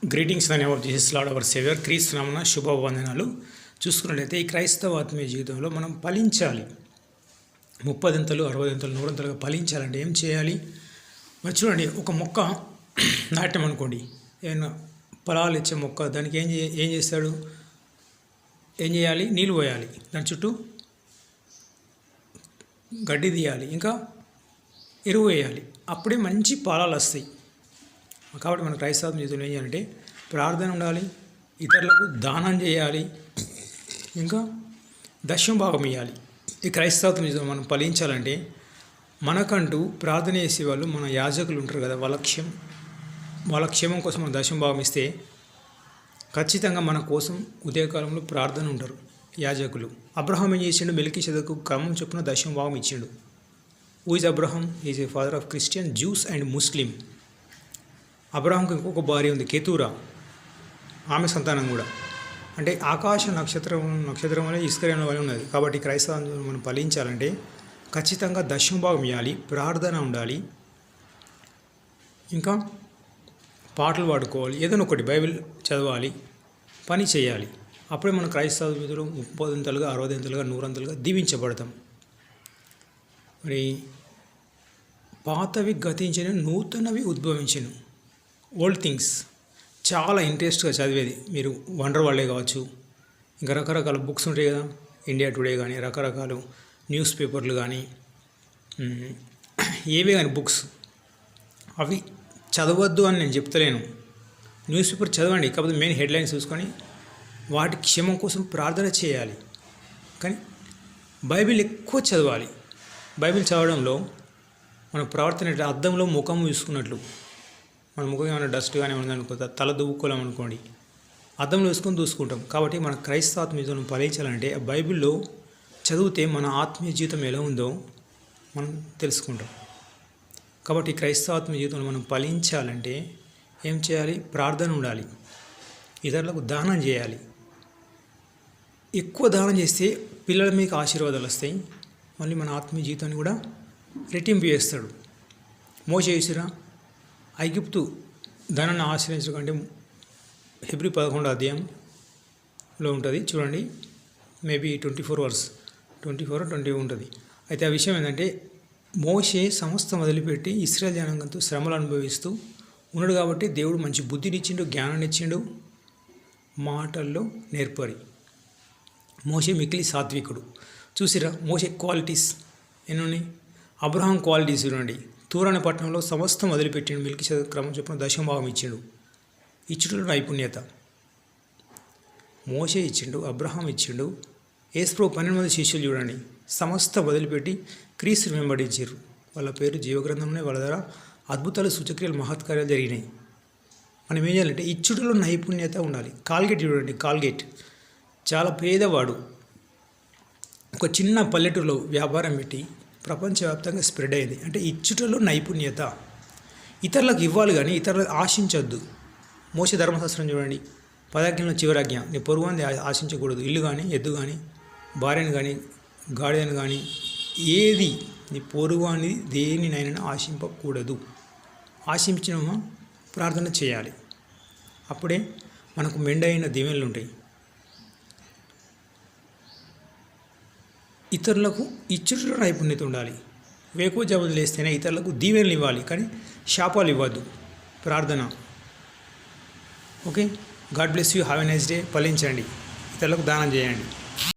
Greetings in the name of Jesus lord our saviour క్రీస్తు నామమున శుభవందనాలు. చూసుకున్నట్లయితే ఈ క్రైస్తవ ఆత్మీయ జీవితంలో మనం ఫలించాలి. 30 60 100 ఫలించాలంటే ఏం చేయాలి? మరి చూడండి, ఒక మొక్క నాట్యం అనుకోండి, ఏమైనా ఫలాలు ఇచ్చే మొక్క, దానికి ఏం చేస్తాడు? ఏం చేయాలి? నీళ్ళు పోయాలి, దాని చుట్టూ గడ్డి తీయాలి, ఇంకా ఎరువు వేయాలి, అప్పుడే మంచి ఫలాలు వస్తాయి. కాబట్టి మన క్రైస్తవ జీవితంలో ఏం చేయాలంటే ప్రార్థన ఉండాలి, ఇతరులకు దానం చేయాలి, ఇంకా దశమ భాగం ఇవ్వాలి. ఈ క్రైస్తవ జీవితం మనం ఫలించాలంటే మనకంటూ ప్రార్థన చేసేవాళ్ళు మన యాజకులు ఉంటారు కదా, వాళ్ళ క్షేమం కోసం మనం దశమ భాగం ఇస్తే ఖచ్చితంగా మన కోసం ఉదయకాలంలో ప్రార్థన ఉంటారు యాజకులు. అబ్రహాం ఏం చేసిండు? మెల్కీషెదెకు క్రమం చొప్పున దశమ భాగం ఇచ్చిండు. Who is Abraham? Is a father of Christian, Jews and Muslim. అబ్రహాంకు ఇంకొక భార్య ఉంది, కెతూరా, ఆమె సంతానం కూడా. అంటే ఆకాశ నక్షత్రం వల్ల ఇస్కరేణ వల్ల ఉన్నది. కాబట్టి క్రైస్తవం మనం ఫలించాలంటే ఖచ్చితంగా దశమ భాగం ఇవ్వాలి, ప్రార్థన ఉండాలి, ఇంకా పాటలు పాడుకోవాలి, ఏదైనా ఒకటి బైబిల్ చదవాలి, పని చేయాలి. అప్పుడే మన క్రైస్తవ జీవితంలో 30 60 100 దీవించబడతాం. మరి పాతవి గతించిన, నూతనవి ఉద్భవించను. ఓల్డ్ థింగ్స్ చాలా ఇంట్రెస్ట్గా చదివేది మీరు వండర్ వరల్డే కావచ్చు, ఇంకా రకరకాల బుక్స్ ఉంటాయి కదా, ఇండియా టుడే కానీ, రకరకాల న్యూస్ పేపర్లు కానీ, ఏవే కానీ బుక్స్, అవి చదవద్దు అని నేను చెప్తలేను. న్యూస్ పేపర్ చదవండి, కాకపోతే మెయిన్ హెడ్లైన్స్ చూసుకొని వాటి క్షేమం కోసం ప్రార్థన చేయాలి. కానీ బైబిల్ ఎక్కువ చదవాలి. బైబిల్ చదవడంలో మన ప్రవర్తన అద్దంలో ముఖం చూసుకున్నట్లు, మన ముఖం ఏమైనా డస్ట్ కానీ ఉందనుకో, తల దువ్వుకోలేం అనుకోండి, అద్దంలో వేసుకొని చూసుకుంటాం. కాబట్టి మన క్రైస్తవ ఆత్మీయ జీవితం ఫలించాలంటే ఆ బైబిల్లో చదివితే మన ఆత్మీయ జీవితం ఎలా ఉందో మనం తెలుసుకుంటాం. కాబట్టి క్రైస్తవ ఆత్మీయ జీవితంలో మనం ఫలించాలంటే ఏం చేయాలి? ప్రార్థన ఉండాలి, ఇతరులకు దానం చేయాలి. ఎక్కువ దానం చేస్తే పిల్లల మీకు ఆశీర్వాదాలు వస్తాయి, మళ్ళీ మన ఆత్మీయ జీవితాన్ని కూడా రెట్టింపు చేస్తాడు. మోషే చేసిరా, ఐగుప్తు ధనాన్ని ఆశ్రయించడం కంటే హెబ్రీ 11వ అధ్యాయంలో ఉంటుంది చూడండి, మేబీ 24 or 20 ఉంటుంది. అయితే ఆ విషయం ఏంటంటే, మోషే సమస్తం వదిలిపెట్టి ఇశ్రాయేల్ జనాంగంతో శ్రమలు అనుభవిస్తూ ఉన్నాడు. కాబట్టి దేవుడు మంచి బుద్ధినిచ్చిండు, జ్ఞానాన్ని ఇచ్చిండు, మాటల్లో నేర్పరి. మోషే మిక్కిలి సాత్వికుడు. చూసిరా మోషే క్వాలిటీస్ ఎన్ని? అబ్రహాం క్వాలిటీస్ చూడండి. తూరాన పట్టణంలో సమస్తం వదిలిపెట్టిండు, మెల్కీషెదెకు క్రమం చొప్పున దశమ భాగం ఇచ్చిండు. ఇచ్చుటలో నైపుణ్యత. మోషే ఇచ్చిండు, అబ్రహాం ఇచ్చిండు. యేసుప్రభు 12 మంది శిష్యులు చూడండి, సమస్తం వదిలిపెట్టి క్రీస్తుని వెంబడించారు. వాళ్ళ పేరు జీవగ్రంథంలో, వాళ్ళ ద్వారా అద్భుతాలు, సూచక్రియలు, మహత్కార్యాలు జరిగినాయి. మనం ఏం చేయాలంటే ఇచ్చుటలో నైపుణ్యత ఉండాలి. కాల్గేట్ చూడండి, కాల్గేట్ చాలా పేదవాడు, ఒక చిన్న పల్లెటూరులో వ్యాపారం పెట్టి ప్రపంచవ్యాప్తంగా స్ప్రెడ్ అయింది. అంటే ఇచ్చుటలో నైపుణ్యత. ఇతరులకు ఇవ్వాలి కానీ ఇతరులకు ఆశించద్దు. మోషే ధర్మశాస్త్రం చూడండి, 10 ఆజ్ఞల్లో చివరాజ్ఞ, నీ పొరుగువాన్ని ఆశించకూడదు. ఇల్లు కానీ, ఎద్దు కానీ, భార్యను కానీ, గాడిదను కానీ, ఏది నీ పొరుగువాని దేనినైనా ఆశింపకూడదు. ఆశించినమా ప్రార్థన చేయాలి, అప్పుడే మనకు మెండైన దీవెనలు ఉంటాయి. ఇతరులకు ఇచ్చుటలో నైపుణ్యత ఉండాలి. వేకువ జవాబులు వేస్తేనే ఇతరులకు దీవెనలు ఇవ్వాలి, కానీ శాపాలు ఇవ్వద్దు. ప్రార్థన. Okay, God bless you, have a nice day. ఫలించండి, ఇతరులకు దానం చేయండి.